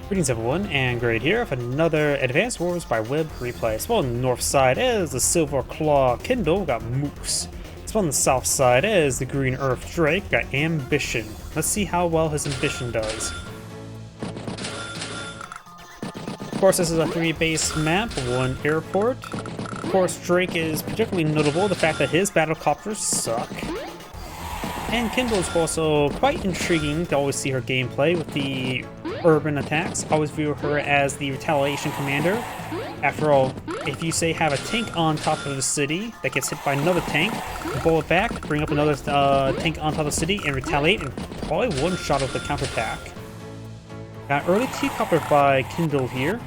Greetings everyone, and Grade here with another Advanced Wars by Web replay. So on the north side is the Silver Claw Kindle, got Moox. So on the south side is the Green Earth Drake, got Ambition. Let's see how well his Ambition does. Of course, this is a 3-base map, 1 airport. Of course, Drake is particularly notable, the fact that his battlecopters suck. And Kindle is also quite intriguing to always see her gameplay with the urban attacks. I always view her as the retaliation commander. After all, if you say have a tank on top of the city that gets hit by another tank, pull it back, bring up another tank on top of the city and retaliate, and probably one shot of the counterattack. Got early T-copter by Kindle here.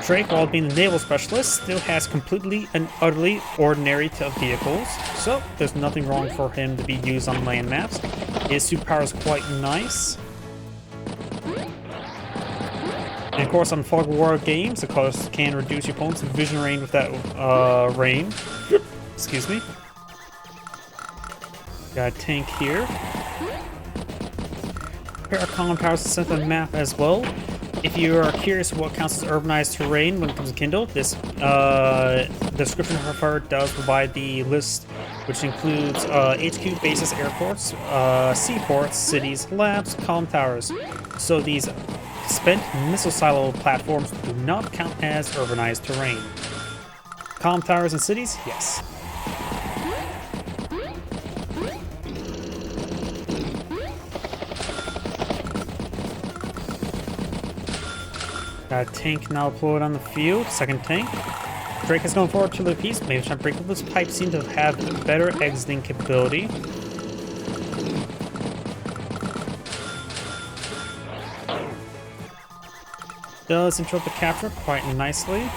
Drake, while being the naval specialist, still has completely and utterly ordinary vehicles, so there's nothing wrong for him to be used on land maps. His superpower is quite nice. And of course, on Fog War games, of course, can reduce your opponent's vision range with that rain. Excuse me. Got a tank here. Here are common powers to set the map as well. If you are curious what counts as urbanized terrain when it comes to Kindle, this description of her does provide the list, which includes HQ bases, airports, seaports, cities, labs, comm towers. So these spent missile silo platforms do not count as urbanized terrain. Comm towers and cities, yes. Got a tank now deployed on the field, second tank. Drake is going forward to the piece, maybe trying to break up this pipe, seem to have better exiting capability. Does interrupt the capture quite nicely.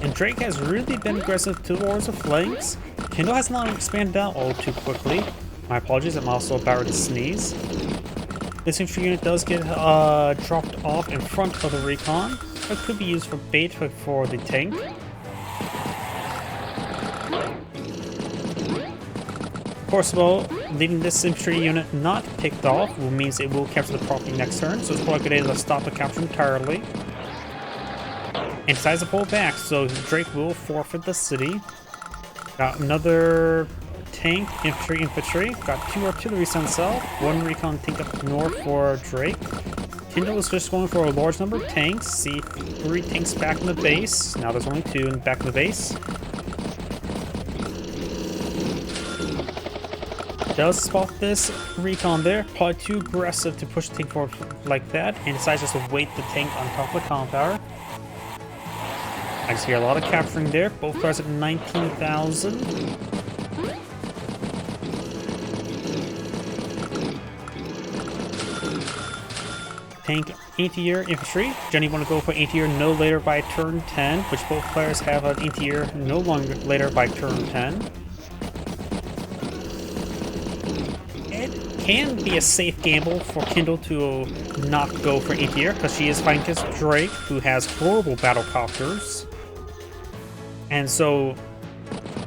And Drake has really been aggressive towards the flanks. Kindle has not expanded out all too quickly. My apologies, I'm also about to sneeze. This infantry unit does get dropped off in front of the recon, but could be used for bait for the tank. Of course, well, leaving this infantry unit not picked off means it will capture the property next turn, so it's probably good to stop the capture entirely. And decides to pull back, so Drake will forfeit the city. Got another tank, infantry. Got 2 artillery sent south, 1 recon tank up north for Drake. Kindle is just going for a large number of tanks. See 3 tanks back in the base. Now there's only 2 in the back of the base. Does spot this recon there, probably too aggressive to push the tank forward like that, and decides just to wait the tank on top of the comm tower. I just hear a lot of capturing there, both cars at 19,000. Tank anti-air infantry. Jenny want to go for anti-air no later by turn 10, which both players have an anti-air no longer later by turn 10. It can be a safe gamble for Kindle to not go for anti-air because she is fighting against Drake, who has horrible battlecopters. And so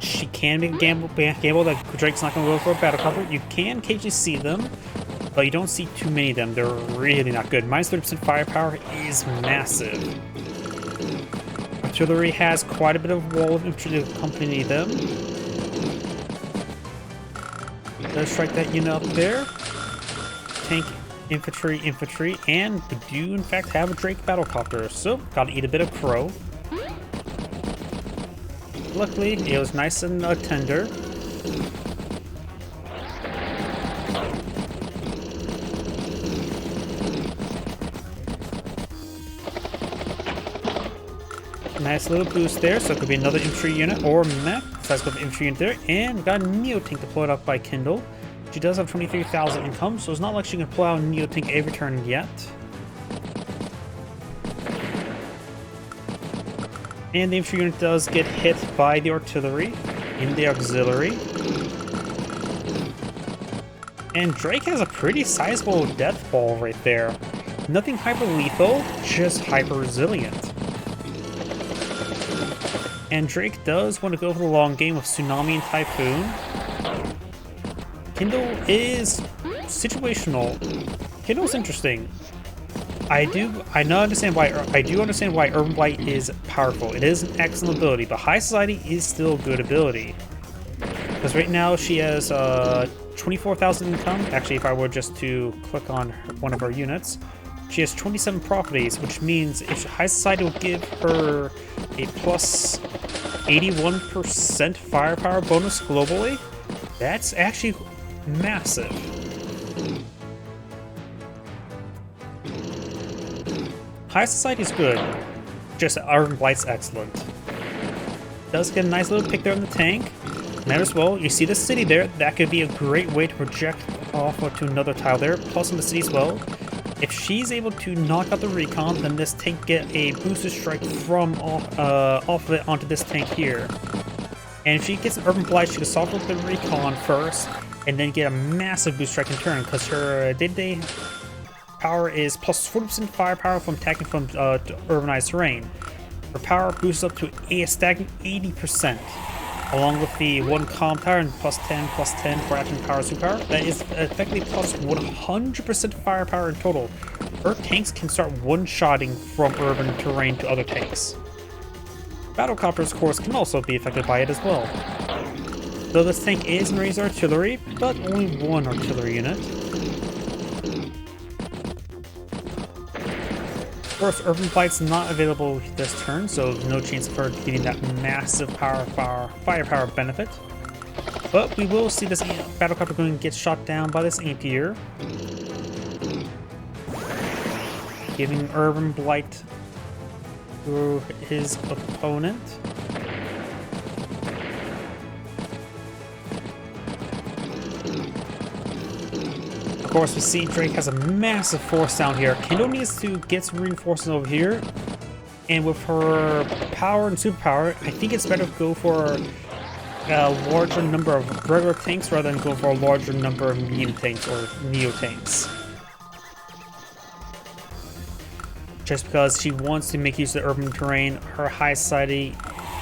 she can make a gamble that Drake's not going to go for a battlecopter. You can occasionally see them, but you don't see too many of them. They're really not good. Minus 30% firepower is massive. Artillery has quite a bit of wall of infantry to accompany them. Does strike that unit up there. Tank, infantry, and we do in fact have a Drake battlecopter, so gotta eat a bit of crow. Luckily, it was nice and tender. Nice little boost there, so it could be another infantry unit or mech. Size of infantry unit there, and we got a Neo tank deployed up by Kindle. She does have 23,000 income, so it's not like she can pull out a Neo tank every turn yet. And the infantry unit does get hit by the artillery in the auxiliary. And Drake has a pretty sizable death ball right there. Nothing hyper lethal, just hyper resilient. And Drake does want to go for the long game with Tsunami and Typhoon. Kindle is situational. Kindle's interesting. I do understand why Urban Blight is powerful. It is an excellent ability, but High Society is still a good ability. Because right now she has 24,000 income. Actually, if I were just to click on one of her units, she has 27 properties, which means if High Society will give her a plus 81% firepower bonus globally, that's actually massive. High Society is good, just Urban Blight's excellent. Does get a nice little pick there on the tank. Might as well, you see the city there, that could be a great way to project off to another tile there, plus on the city as well. If she's able to knock out the recon, then this tank get a boosted strike from off of it onto this tank here. And if she gets an Urban Blight, she can soften up the recon first, and then get a massive boost strike in turn, because her day-to-day power is plus 40% firepower from attacking from urbanized terrain. Her power boosts up to a stagnant 80%, along with the one calm tower and plus 10 for action power superpower. That is effectively plus 100% firepower in total. Her tanks can start one-shotting from urban terrain to other tanks. Battlecopters, of course, can also be affected by it as well. Though this tank is in range of artillery, but only one artillery unit. Of course, Urban Blight's not available this turn, so no chance of her getting that massive firepower benefit. But we will see this battlecopter going to get shot down by this anti-air, giving Urban Blight to his opponent. Of course, we see Drake has a massive force down here. Kindle needs to get some reinforcements over here. And with her power and superpower, I think it's better to go for a larger number of regular tanks rather than go for a larger number of medium tanks or neo tanks. Just because she wants to make use of the urban terrain, her High Society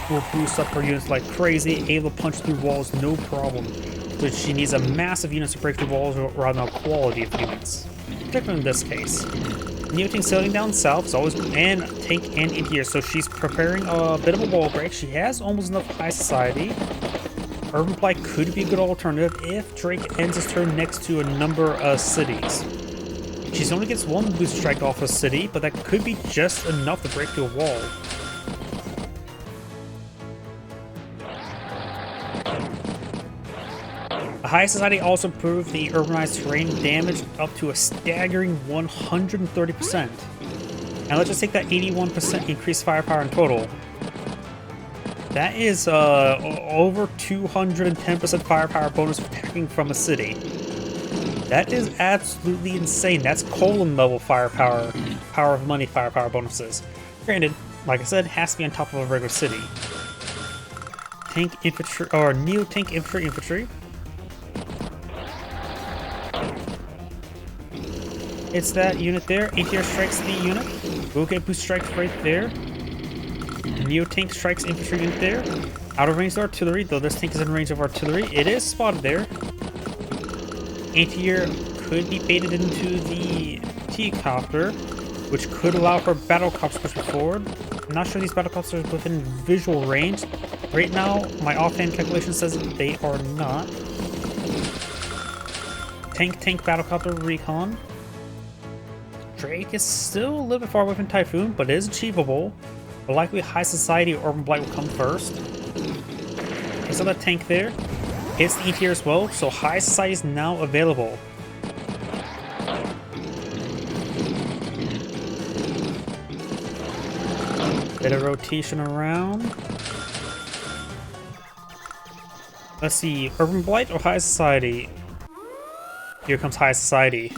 will boost up her units like crazy, able to punch through walls no problem. But she needs a massive unit to break through walls rather than a quality of units, particularly in this case. Neo tank sailing down south is always and tank and anti-air, so she's preparing a bit of a wall break. She has almost enough High Society. Urban Blight could be a good alternative if Drake ends his turn next to a number of cities. She only gets one boost strike off a city, but that could be just enough to break through a wall. The High Society also proved the urbanized terrain damage up to a staggering 130%. Now let's just take that 81% increased firepower in total. That is over 210% firepower bonus for attacking from a city. That is absolutely insane. That's colon level firepower, power of money firepower bonuses. Granted, like I said, it has to be on top of a regular city. Tank infantry, or neo tank infantry. It's that unit there. ATR strikes the unit. We'll get boost strikes right there. Neo tank strikes infantry unit there. Out of range of artillery, though this tank is in range of artillery. It is spotted there. Anti-air could be baited into the T-copter, which could allow for battlecopters to push forward. I'm not sure these battlecopters are within visual range. Right now, my offhand calculation says that they are not. Tank battlecopter recon. Drake is still a little bit far away from Typhoon, but it is achievable. But likely High Society or Urban Blight will come first. I saw that tank there. Hits the ETR as well, so High Society is now available. Bit of rotation around. Let's see, Urban Blight or High Society? Here comes High Society.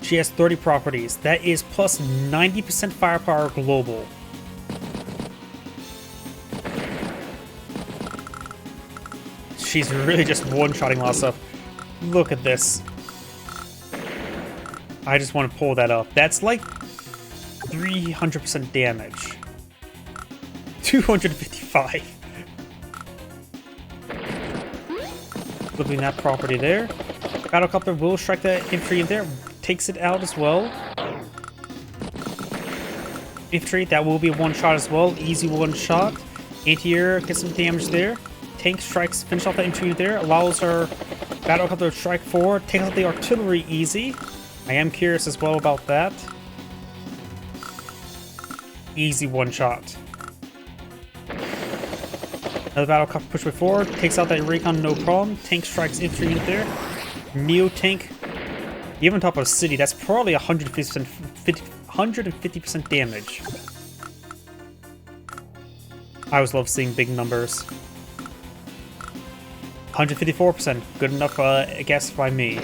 She has 30 properties. That is plus 90% firepower global. She's really just one-shotting a lot of stuff. Look at this. I just want to pull that up. That's like 300% damage. 255. Looking at that property there. Battlecopter will strike the infantry in there, takes it out as well. Infantry, that will be a one-shot as well, easy one-shot. Anti-air gets some damage there. Tank strikes, finish off the infantry there, allows our Battlecopter to strike forward, takes out the artillery easy. I am curious as well about that. Easy one-shot. Another Battlecopter push way forward, takes out that recon no problem. Tank strikes infantry in there. Neo tank, even on top of a city, that's probably 150% damage. I always love seeing big numbers. 154%, good enough, I guess, by me.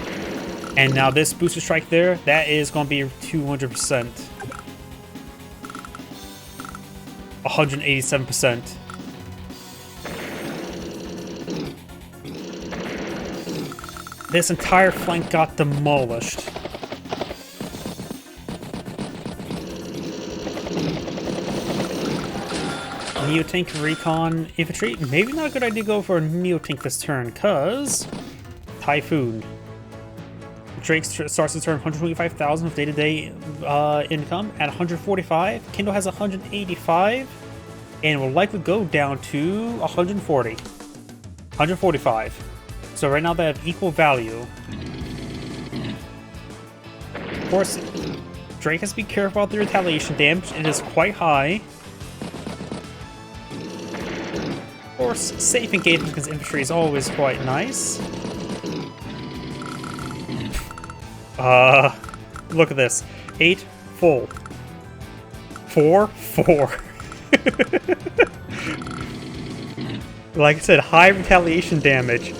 And now this booster strike there, that is going to be 200%. 187%. This entire flank got demolished. Neo-tank recon infantry. Maybe not a good idea to go for a neo-tank this turn, cause Typhoon. Drake starts the turn 125,000 of day-to-day income at 145. Kindle has 185, and will likely go down to 140. 145. So right now they have equal value. Of course, Drake has to be careful about the retaliation damage. It is quite high. Of course, safe engagement against infantry is always quite nice. Look at this. 8 full. 4 4. Like I said, high retaliation damage.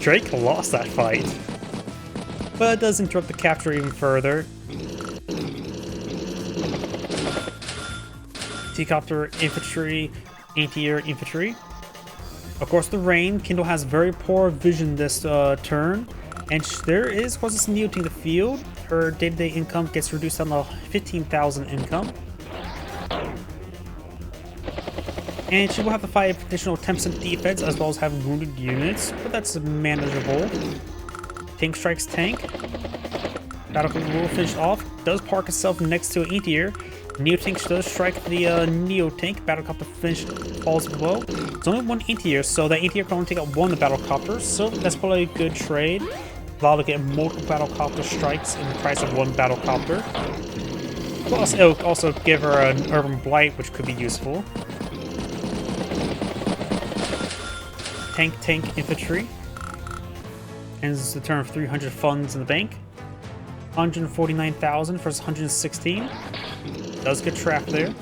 Drake lost that fight. But it does interrupt the capture even further. T-copter infantry, anti-air infantry. Of course, the rain. Kindle has very poor vision this turn. And there is, of course, this neo to the field. Her day-to-day income gets reduced down to 15,000 income. And she will have to fight additional 10% defense as well as have wounded units, but that's manageable. Tank strikes tank. Battlecopter will finish off. Does park itself next to an anti-air. Neo-tank does strike the Neo-tank. Battlecopter finish falls as well. It's only one anti-air, so that anti-air can only take out one of the Battlecopters, so that's probably a good trade. Allow to get multiple Battlecopter strikes in the price of one Battlecopter. Plus, it'll also give her an Urban Blight, which could be useful. Tank infantry. Ends the turn of 300 funds in the bank. 149,000 versus 116. Does get trapped there.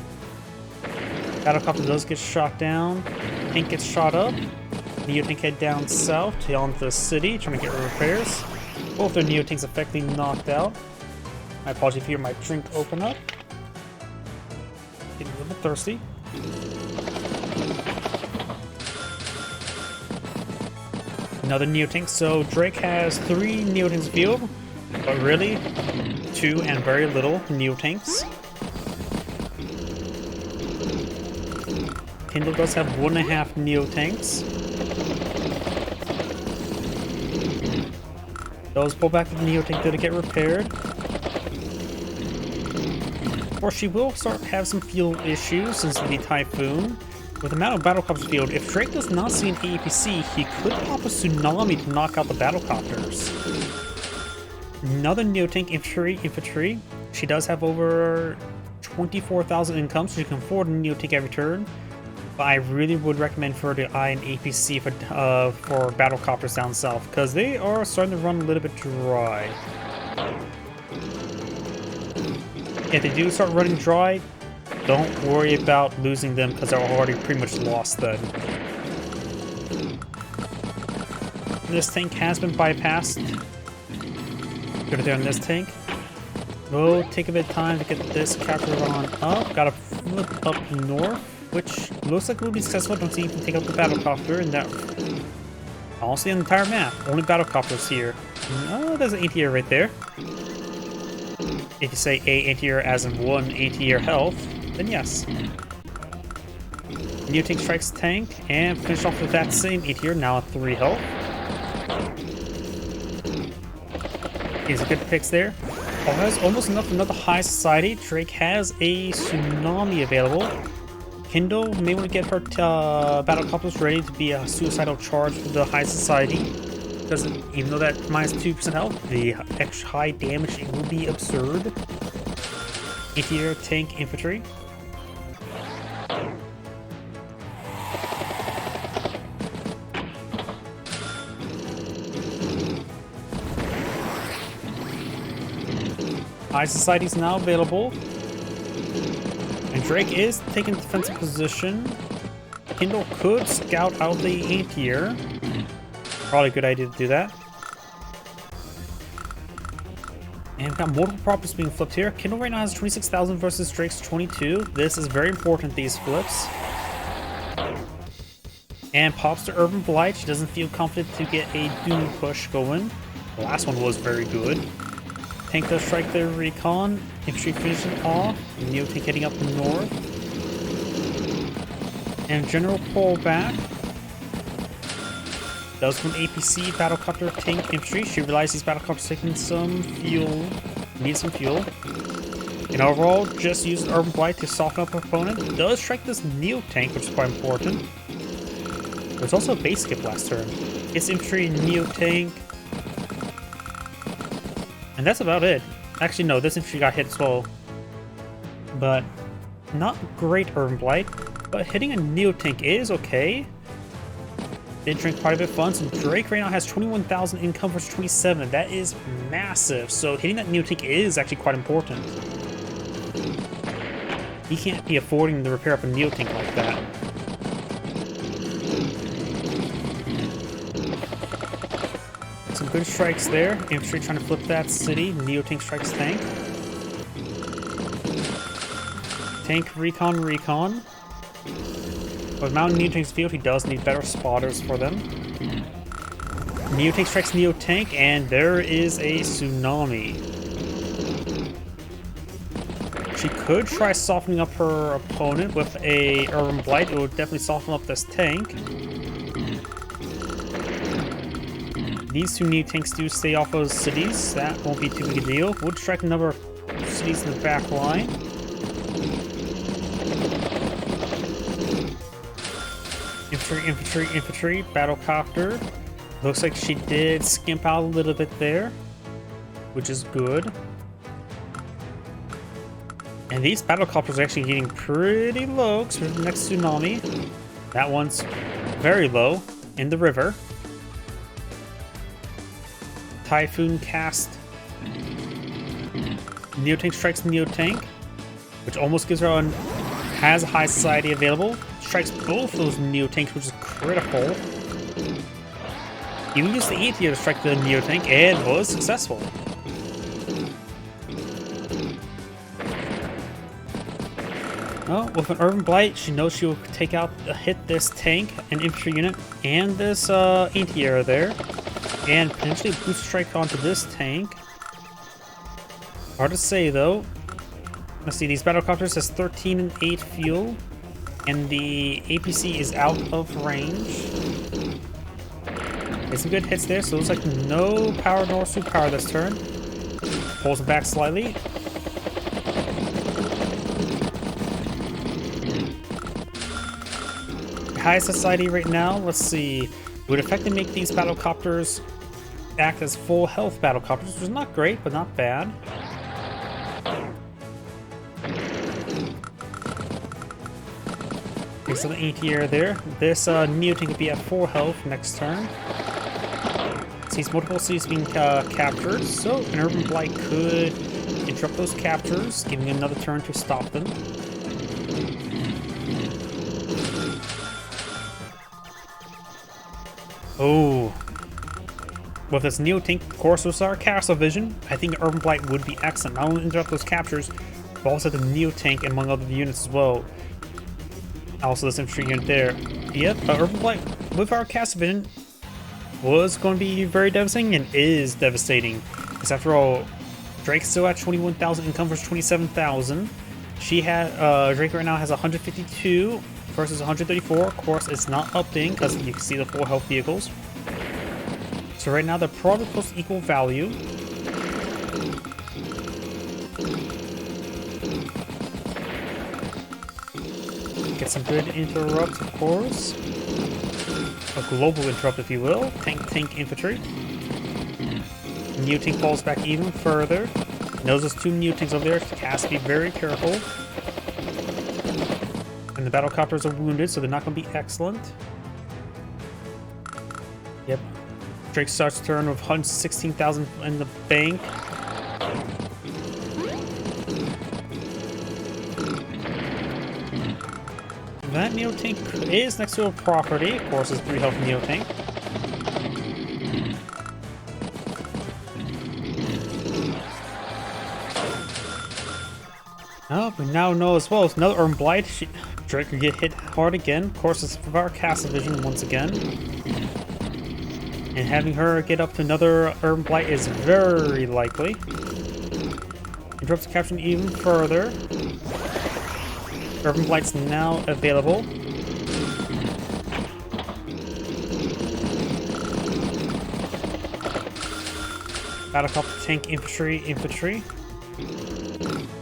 Battlecopter does get shot down. Tank gets shot up. Neo-tank head down south to onto the city, trying to get repairs. Both their Neo-tanks effectively knocked out. My apologies if you hear my drink open up. Getting a little bit thirsty. Another Neo-tank. So Drake has 3 Neo-tanks field, but really 2 and very little Neo-tanks. Kindle does have 1.5 Neo-tanks. Those pull back to the Neo-tank to get repaired. Or she will start to have some fuel issues since the Typhoon. With the amount of Battlecopters field, if Drake does not see an APC, he could pop a tsunami to knock out the Battlecopters. Another Neo-tank infantry. She does have over 24,000 income, so she can afford a Neo-tank every turn. But I really would recommend for her to eye an APC for Battlecopters down south, because they are starting to run a little bit dry. If they do start running dry, don't worry about losing them because they're already pretty much lost then. This tank has been bypassed. Good there on this tank. Will take a bit of time to get this captured on up. Gotta flip up north, which looks like we'll be successful. Don't see if we can take out the Battlecopter in that. Honestly, the entire map. Only Battlecopters here. Oh, there's an anti-air right there. If you say a anti-air as in 1 anti-air health, then yes. Neo-tank strikes tank and finish off with that same anti-air, now at 3 health. Is a good picks there. Oh, has almost enough for another high society. Drake has a tsunami available. Kindle may want to get her battle couples ready to be a suicidal charge for the high society. Because even though that minus 2% health, the extra high damage it will be absurd. Anti-air tank infantry. High Society is now available. And Drake is taking defensive position. Kindle could scout out the anti-air. Probably a good idea to do that. And we've got multiple properties being flipped here. Kindle right now has 26,000 versus Drake's 22. This is very important, these flips. And pops to Urban Blight. She doesn't feel confident to get a Doom push going. The last one was very good. Tank does strike their recon. Infantry finishing off. Neo tank heading up north. And general pullback. Does from APC battlecopter tank infantry. She realizes these battlecopters taking some fuel. Need some fuel. And overall, just use Urban Blight to soften up her opponent. Does strike this Neo tank, which is quite important. There's also a base skip last turn. It's infantry, Neo tank. And that's about it. Actually, no, this infantry got hit as well. But not great Urban Blight. But hitting a Neo tank is okay. Did drink quite a bit of fun. So Drake right now has 21,000 income versus 27. That is massive. So hitting that Neo tank is actually quite important. He can't be affording to repair up a Neo tank like that. Some good strikes there. Infantry trying to flip that city. Neo tank strikes tank. Tank recon. With Mountain Neo tank's field, he does need better spotters for them. Neo tank strikes Neo tank, and there is a tsunami. She could try softening up her opponent with a Urban Blight. It would definitely soften up this tank. These two Neo tanks do stay off of cities. That won't be too big a deal. Would strike a number of cities in the back line. Infantry, battlecopter. Looks like she did skimp out a little bit there, which is good. And these battlecopters are actually getting pretty low because we're the next tsunami. That one's very low in the river. Typhoon cast. Neo tank strikes Neo tank, which almost gives her has a high society available. Strikes both those Neo tanks, which is critical. Even used the ATR to strike the Neo tank and was successful. Well, with an Urban Blight, she knows she will hit this tank, an infantry unit, and this anti-air there, and potentially boost strike onto this tank. Hard to say though. Let's see, these battlecopters has 13 and 8 fuel. And the APC is out of range. Get some good hits there, so it looks like no power nor super power this turn. Pulls it back slightly. High society right now, let's see. It would effectively make these battlecopters act as full health battlecopters, which is not great, but not bad. So the anti-air there. This Neo tank could be at full health next turn. Sees multiple cities being captured, so an Urban Blight could interrupt those captures, giving another turn to stop them. Oh. With this Neo tank, of course, with our Castle Vision, I think Urban Blight would be excellent. Not only interrupt those captures, but also the Neo tank among other units as well. Also, this infantry unit there. Yep, Urban Blight with our Castle Vision was going to be very devastating and is devastating. Because after all, Drake's still at 21,000 income versus 27,000. She had Drake right now has 152 versus 134. Of course, it's not updating because you can see the full health vehicles. So right now they're probably close to equal value. Get some good interrupts, of course. A global interrupt, if you will. Tank infantry. Muting falls back even further. Knows there's 2 mutings over there. Has to be very careful. And the battlecopters are wounded, so they're not going to be excellent. Yep. Drake starts turn with 116,000 in the bank. That Neo-Tank is next to a property. Of course, it's 3 health Neo-Tank. Oh, we now know as well. It's another Urban Blight. Drake could get hit hard again. Of course, it's our Castle Vision once again. And having her get up to another Urban Blight is very likely. Interrupts capturing even further. Urban Blight's now available. Battlecopter, tank, infantry.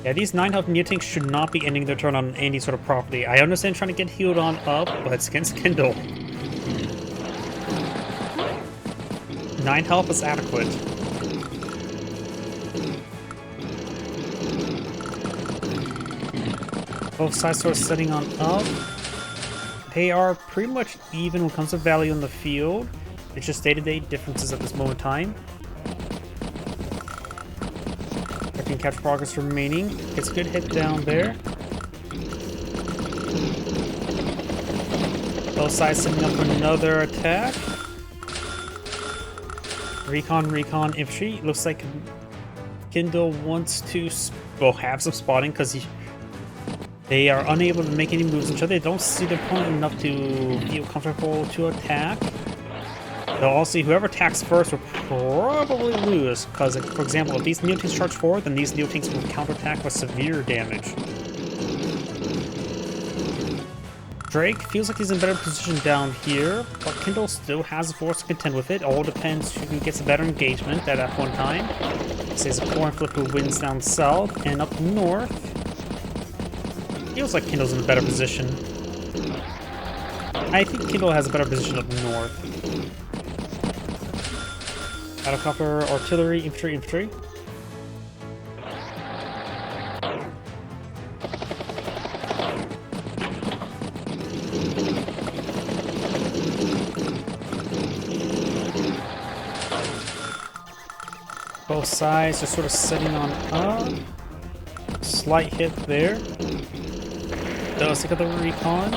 Yeah, these 9 health Neo-Tanks should not be ending their turn on any sort of property. I understand trying to get healed on up, but it's against Kindle. 9 health is adequate. Both sides sort of setting on up. They are pretty much even when it comes to value on the field. It's just day-to-day differences at this moment in time. Catch progress remaining. Gets a good hit down there. Both sides setting up another attack. Recon, infantry. Looks like Kindle wants to have some spotting because they are unable to make any moves on each other. They don't see their opponent enough to feel comfortable to attack. They'll all see whoever attacks first will probably lose, because, for example, if these Neo-Tanks charge forward, then these Neo-Tanks will counterattack with severe damage. Drake feels like he's in a better position down here, but Kindle still has a force to contend with it. All depends who gets a better engagement at that one time. Says a coin flip who wins down south, and up north. Feels like Kindle's in a better position. I think Kindle has a better position up north. Battlecopter, artillery, infantry. Both sides are sort of setting on up. Slight hit there. Does take out the recon.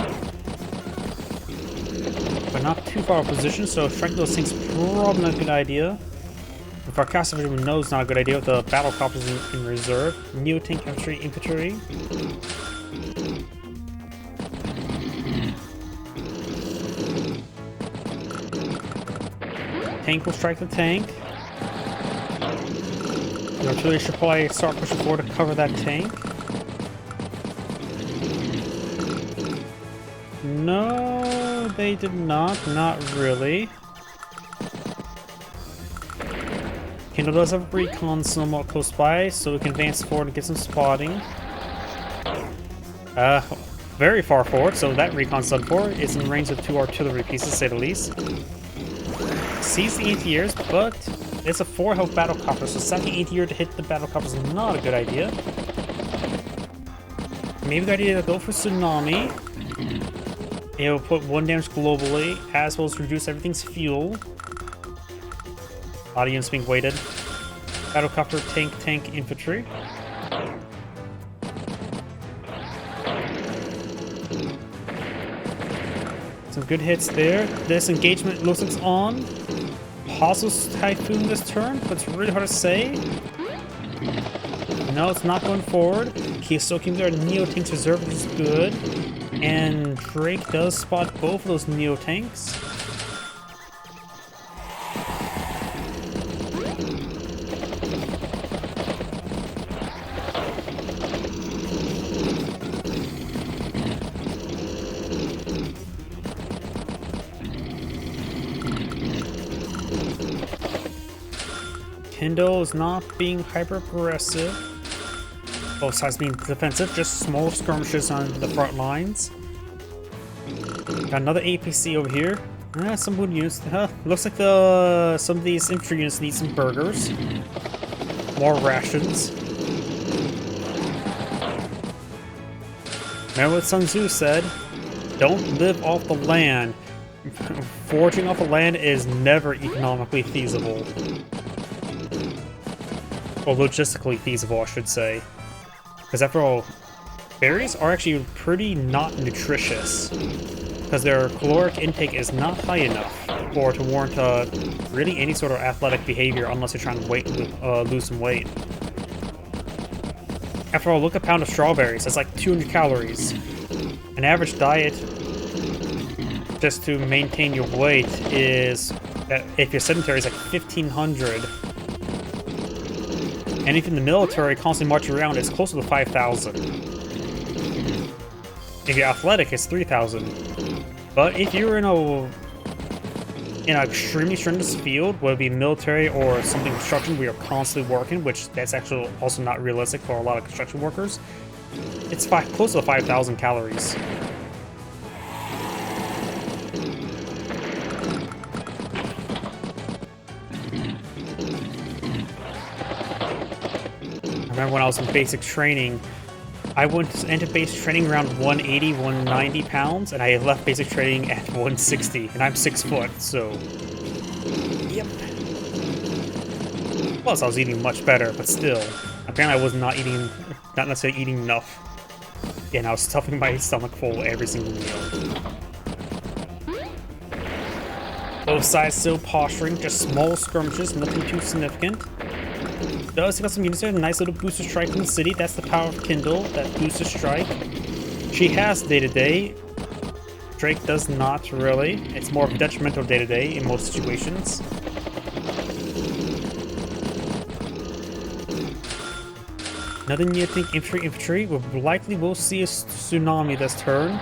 But not too far of a position, so striking those things probably not a good idea. If our Castle Vision knows not a good idea with the battlecopters in reserve. Neo-Tank, infantry. Tank will strike the tank. The artillery should probably start pushing forward to cover that tank. No, they did not. Not really. Kindle does have recon somewhat close by, so we can advance forward and get some spotting. Very far forward, so that recon's done for. It's in range of 2 artillery pieces, to say the least. Sees the anti-airs, but it's a 4 health battlecopter, so sending anti-air to hit the battlecopter is not a good idea. Maybe the idea to go for Tsunami. It will put 1 damage globally, as well as reduce everything's fuel. A lot of units being weighted. Battlecopter, tank, infantry. Some good hits there. This engagement looks like it's on. Possible Typhoon this turn, but it's really hard to say. No, it's not going forward. He's still keeping their Neo-Tanks reserve, which is good. And Drake does spot both of those Neo-Tanks. Kindle is not being hyper-aggressive. Both sides being defensive, just small skirmishes on the front lines. Got another APC over here. Some wood units. Looks like some of these infantry units need some burgers. More rations. Remember what Sun Tzu said? Don't live off the land. Foraging off the land is never economically feasible. Or logistically feasible, I should say. Because after all, berries are actually pretty not nutritious. Because their caloric intake is not high enough to warrant really any sort of athletic behavior unless you're trying to lose some weight. After all, look at a pound of strawberries. That's like 200 calories. An average diet just to maintain your weight is, if you're sedentary, is like 1,500. And if in the military, constantly marching around, it's closer to 5,000. If you're athletic, it's 3,000. But if you're in an extremely strenuous field, whether it be military or something construction where you're constantly working, which that's actually also not realistic for a lot of construction workers, it's close to 5,000 calories. I remember when I was in basic training, I went into basic training around 180, 190 pounds, and I left basic training at 160, and I'm 6 foot, so... Yep. Plus, I was eating much better, but still. Apparently, I was not necessarily eating enough. And I was stuffing my stomach full every single meal. Both sides still posturing, just small skirmishes, nothing too significant. Does got some units there, nice little booster strike from the city. That's the power of Kindle, that booster strike. She has day-to-day. Drake does not really. It's more of a detrimental day-to-day in most situations. Another Neotank infantry. We likely will see a tsunami this turn.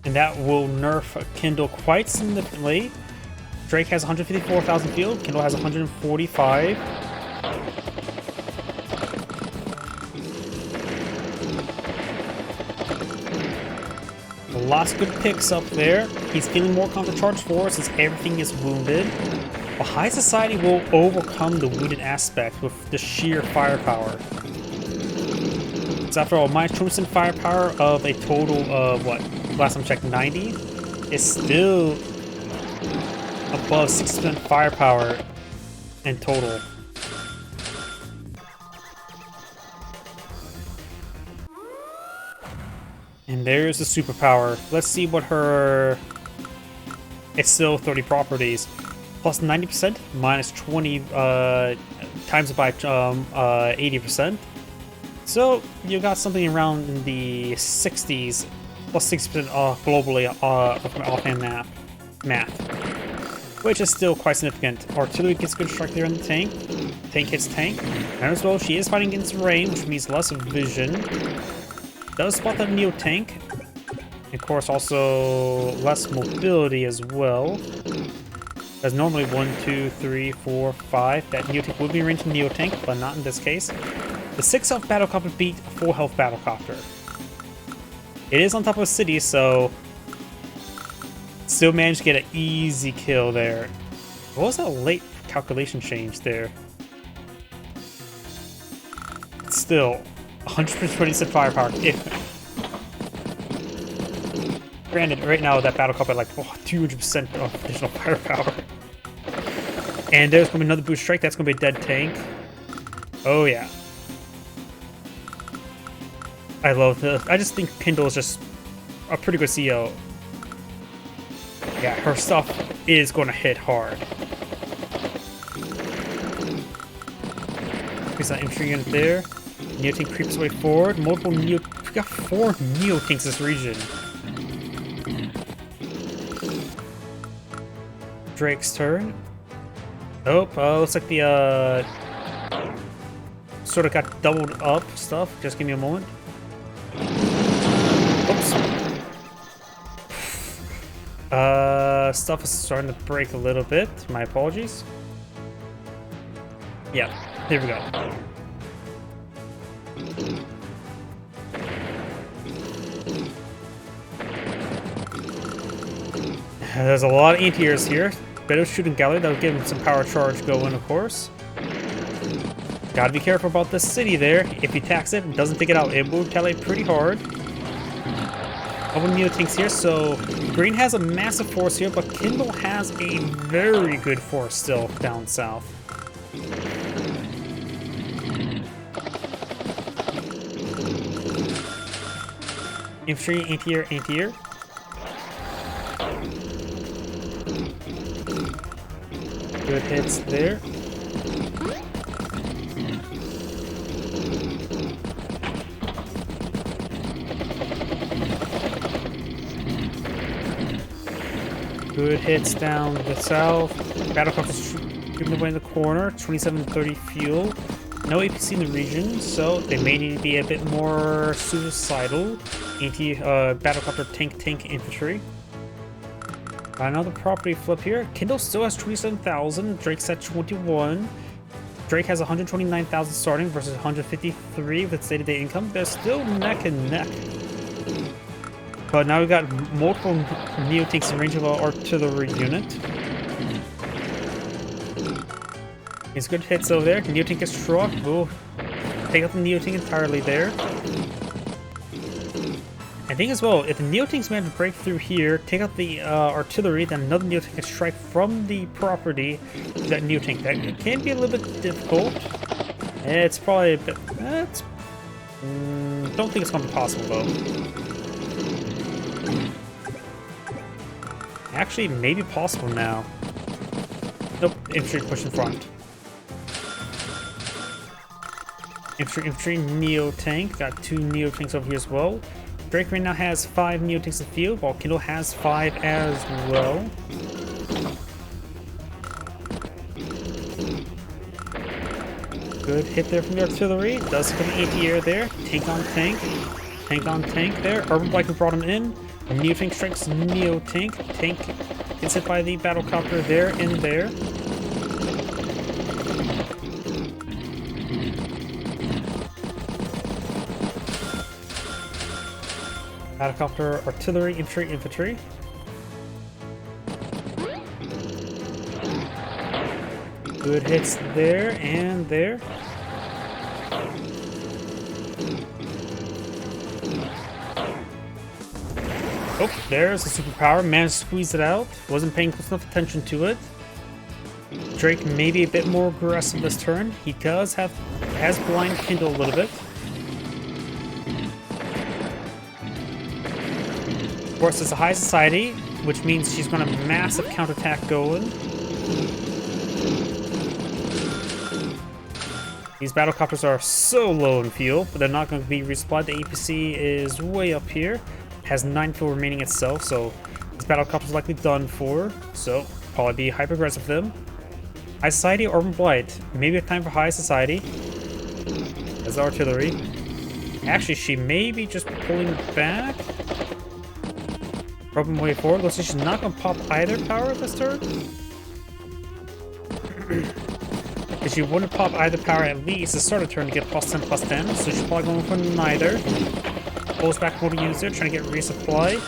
And that will nerf Kindle quite significantly. Drake has 154,000 field, Kindle has 145. Lots of good picks up there. He's feeling more confident charge forward since everything is wounded. But High Society will overcome the wounded aspect with the sheer firepower. So after all, my Trumpson firepower of a total of, what, last time I checked, 90, is still above 6% firepower in total. And there's the superpower. Let's see what her... It's still 30 properties. Plus 90%, minus 20, times it by 80%. So you got something around in the 60s, plus 60% globally of my offhand math. Which is still quite significant. Artillery gets a good strike there in the tank. Tank hits tank. And as well, she is fighting against rain, which means less vision. Does spot that Neo tank. Of course, also less mobility as well. As normally 1, 2, 3, 4, 5. That Neo tank would be ranged Neo tank, but not in this case. The 6 health battlecopter beat 4 health battlecopter. It is on top of a city, so still managed to get an easy kill there. What was that late calculation change there? Still, 120% firepower. Granted, right now that battle copter like 200% of additional firepower. And there's going to be another boost strike. That's going to be a dead tank. Oh yeah. I love this. I just think Kindle is just a pretty good CEO. Yeah, her stuff is going to hit hard. There's that infantry unit there. Neo-tank creeps way forward. Multiple Neo... We got 4 Neo-tanks this region. Drake's turn. Oh, looks like the, sort of got doubled up stuff. Just give me a moment. Oops. Stuff is starting to break a little bit. My apologies. Yeah, here we go. There's a lot of anti-airs here. Better shooting gallery, that'll give him some power charge going, of course. Gotta be careful about this city there. If he attacks it and doesn't take it out, it will retaliate pretty hard. Couple Neotanks here, so Green has a massive force here, but Kindle has a very good force still down south. Infantry, anti-air, anti-air. Good hits there. Good hits down the south. Battlecraft driven away in the corner. 2730 fuel. No APC in the region, so they may need to be a bit more suicidal. Battlecopter tank infantry. Another property flip here. Kindle still has 27,000. Drake's at 21. Drake has 129,000 starting versus 153 with day-to-day income. They're still neck and neck. But now we've got multiple Neotanks in range of an artillery unit. These good hits over there. Neotank is struck. We'll take out the Neotank entirely there. I think as well, if the Neotanks manage to break through here, take out the artillery, then another Neotank can strike from the property to that Neotank. That can be a little bit difficult. It's probably a bit... don't think it's going to be possible, though. Actually, maybe possible now. Nope, infantry push in front. Infantry, Neotank. Got 2 Neotanks over here as well. Drake right now has 5 Neotanks in the field, while Kindle has 5 as well. Good hit there from the artillery. Does hit an anti-air there. Tank on tank. Tank on tank there. Urban Bike brought him in. Neotank strikes Neotank. Tank gets hit by the battlecopter there and there. Battlecopter, artillery, infantry. Good hits there and there. Oh, there's the superpower. Managed to squeeze it out. Wasn't paying close enough attention to it. Drake may be a bit more aggressive this turn. He has blind Kindle a little bit. Of course, it's a high society, which means she's going to have massive counterattack going. These battlecopters are so low in fuel, but they're not going to be resupplied. The APC is way up here. Has 9 fuel remaining itself, so this battlecopter is likely done for. So probably be hyper aggressive with them. High society, urban blight. Maybe a time for high society. As artillery. Actually, she may be just pulling back. Urban way forward. Looks like she's not going to pop either power this turn. If she wouldn't pop either power at least the start of turn to get +10/+10, so she's probably going for neither. Pulls back motor units there, trying to get resupply.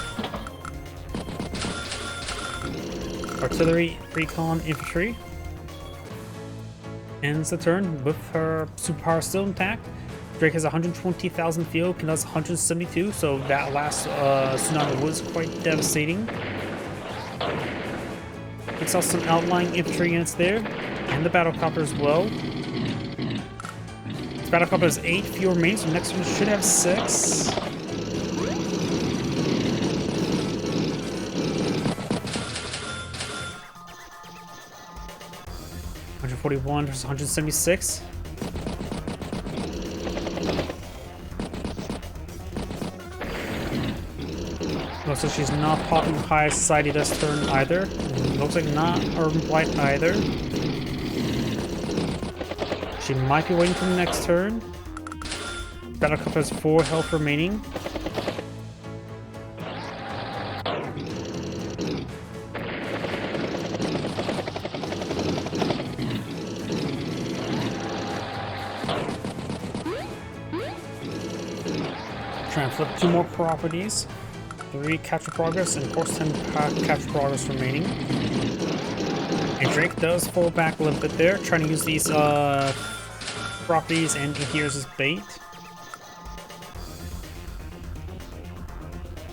Artillery, recon, infantry. Ends the turn with her superpower still intact. Drake has 120,000 fuel, Kindle has 172, so that last tsunami was quite devastating. We saw some outlying infantry units there, and the battlecopter as well. This battlecopter has 8 fuel remaining, so the next one should have 6. $141 versus 176. Looks like she's not popping high society this turn either. Looks like not urban blight either. She might be waiting for the next turn. Battlecopter has 4 health remaining. Try and flip 2 more properties. 3 capture progress, and of course 10 capture progress remaining. And Drake does fall back a little bit there, trying to use these properties and here's his bait.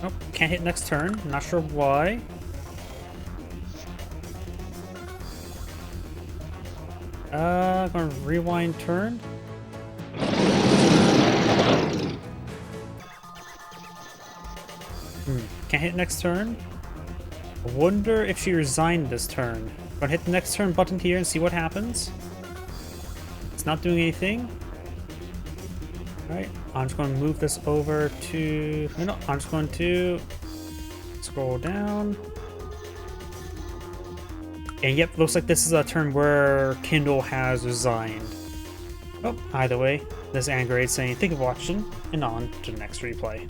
Nope, can't hit next turn. Not sure why. Gonna rewind turn. Can't hit next turn. I wonder if she resigned this turn. Gonna hit the next turn button here and see what happens. It's not doing anything. Alright, I'm just going to move this over to... No, I'm just going to scroll down. And yep, looks like this is a turn where Kindle has resigned. Oh, either way, this is Angrade saying, thank you for watching, and on to the next replay.